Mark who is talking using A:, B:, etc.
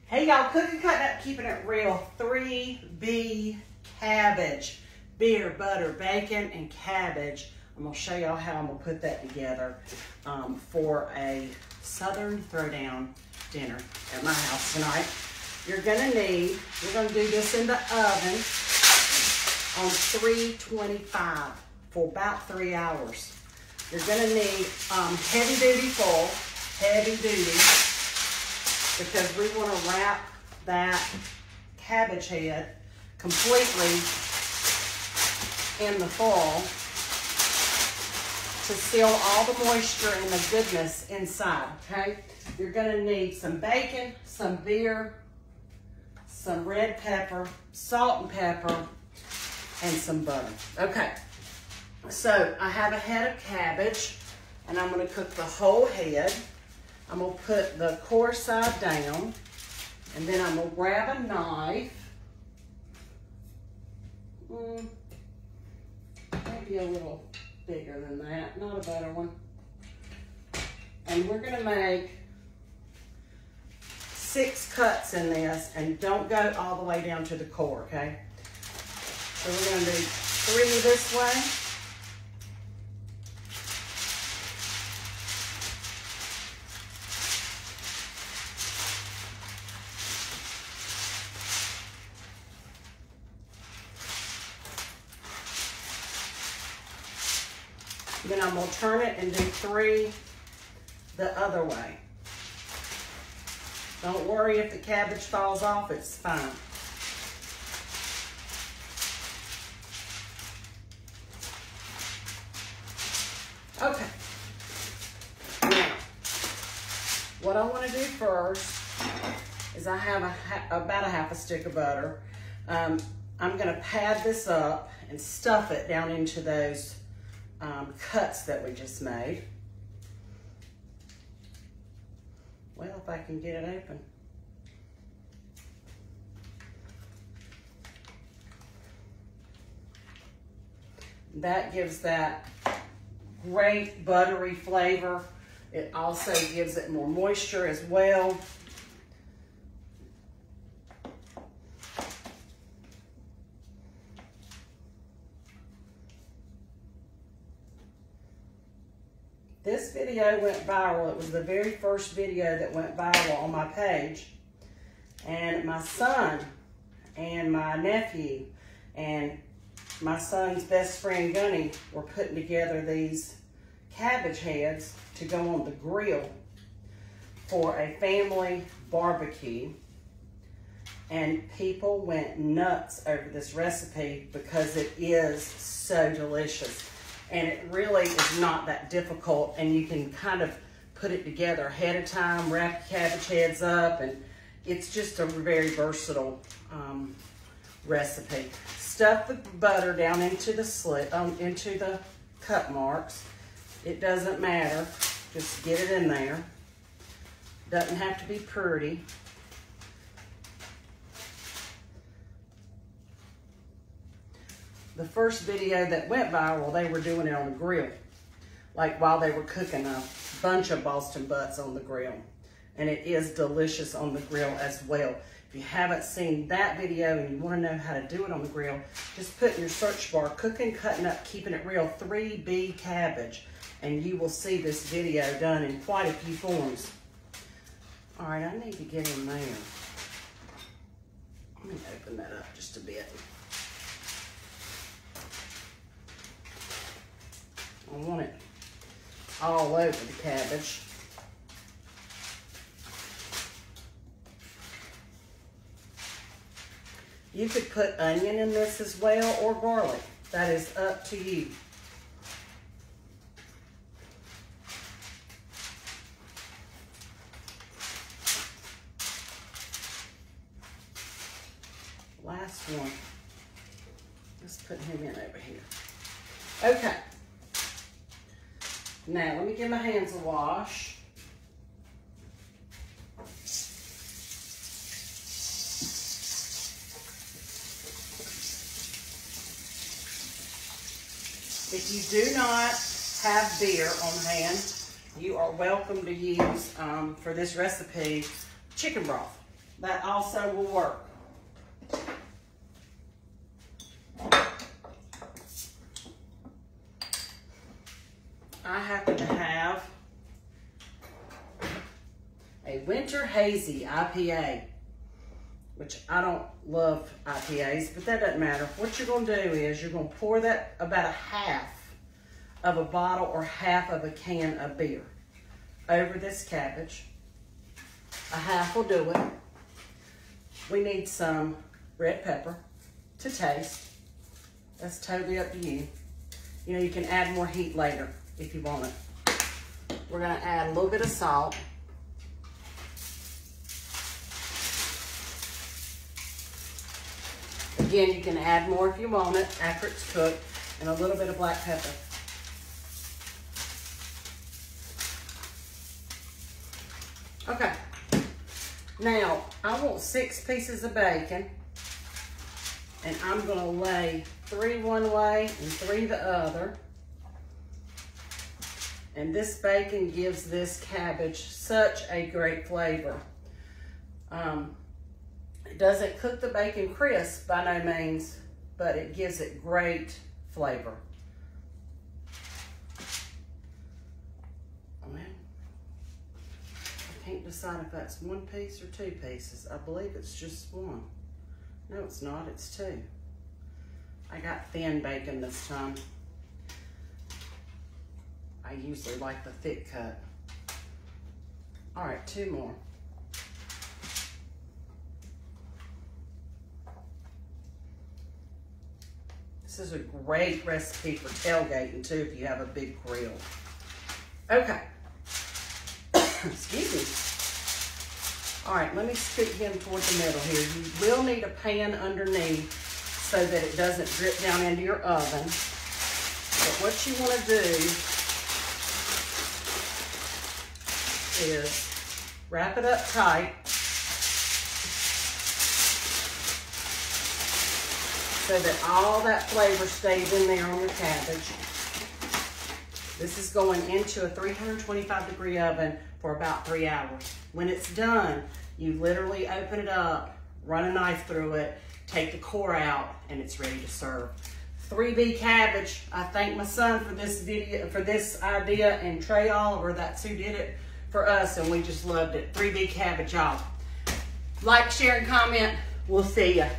A: Hey y'all, cooking, cutting up, keeping it real. 3B cabbage, beer, butter, bacon, and cabbage. I'm gonna show y'all how I'm gonna put that together for a Southern Throwdown dinner at my house tonight. We're gonna do this in the oven on 325 for about 3 hours. You're gonna need heavy duty foil, because we want to wrap that cabbage head completely in the foil to seal all the moisture and the goodness inside, okay? You're going to need some bacon, some beer, some red pepper, salt and pepper, and some butter. Okay, so I have a head of cabbage, and I'm going to cook the whole head. I'm going to put the core side down, and then I'm going to grab a knife, maybe a little bigger than that, not a better one. And we're going to make 6 cuts in this, and don't go all the way down to the core, okay? So we're going to do 3 this way. Then I'm going to turn it and do 3 the other way. Don't worry if the cabbage falls off, it's fine. Okay. Now, what I want to do first is I have about a half a stick of butter. I'm going to pad this up and stuff it down into those cuts that we just made. Well, if I can get it open. That gives that great buttery flavor. It also gives it more moisture as well. This video went viral. It was the very first video that went viral on my page. And my son and my nephew and my son's best friend Gunny were putting together these cabbage heads to go on the grill for a family barbecue. And people went nuts over this recipe because it is so delicious. And it really is not that difficult, and you can kind of put it together ahead of time, wrap cabbage heads up, and it's just a very versatile recipe. Stuff the butter down into the slit, into the cut marks. It doesn't matter, just get it in there. Doesn't have to be pretty. The first video that went viral, they were doing it on the grill, like while they were cooking a bunch of Boston butts on the grill. And it is delicious on the grill as well. If you haven't seen that video and you want to know how to do it on the grill, just put in your search bar, cooking, cutting up, keeping it real, 3B cabbage, and you will see this video done in quite a few forms. All right, I need to get in there. Let me open that up just a bit. I want it all over the cabbage. You could put onion in this as well, or garlic. That is up to you. Last one. Let's put him in over here. Okay. Now, let me give my hands a wash. If you do not have beer on hand, you are welcome to use, for this recipe, chicken broth. that also will work. I happen to have a Winter Hazy IPA, which I don't love IPAs, but that doesn't matter. What you're gonna do is you're gonna pour that about a half of a bottle or half of a can of beer over this cabbage. A half will do it. We need some red pepper to taste. That's totally up to you. You know, you can add more heat later if you want it. We're gonna add a little bit of salt. Again, you can add more if you want it after it's cooked, and a little bit of black pepper. Okay, now I want 6 pieces of bacon, and I'm gonna lay 3 one way and 3 the other. And this bacon gives this cabbage such a great flavor. It doesn't cook the bacon crisp by no means, but it gives it great flavor. Well, I can't decide if that's 1 piece or 2 pieces. I believe it's just 1. No, it's not, it's 2. I got thin bacon this time. I usually like the thick cut. All right, 2 more. This is a great recipe for tailgating too if you have a big grill. Okay. Excuse me. All right, let me scoot him toward the middle here. You will need a pan underneath so that it doesn't drip down into your oven. But what you want to do is wrap it up tight so that all that flavor stays in there on your cabbage. This is going into a 325-degree oven for about 3 hours. When it's done, you literally open it up, run a knife through it, take the core out, and it's ready to serve. 3B cabbage. I thank my son for this video, for this idea, and Trey Oliver, that's who did it for us, and we just loved it. 3B cabbage, y'all. Like, share, and comment. We'll see ya.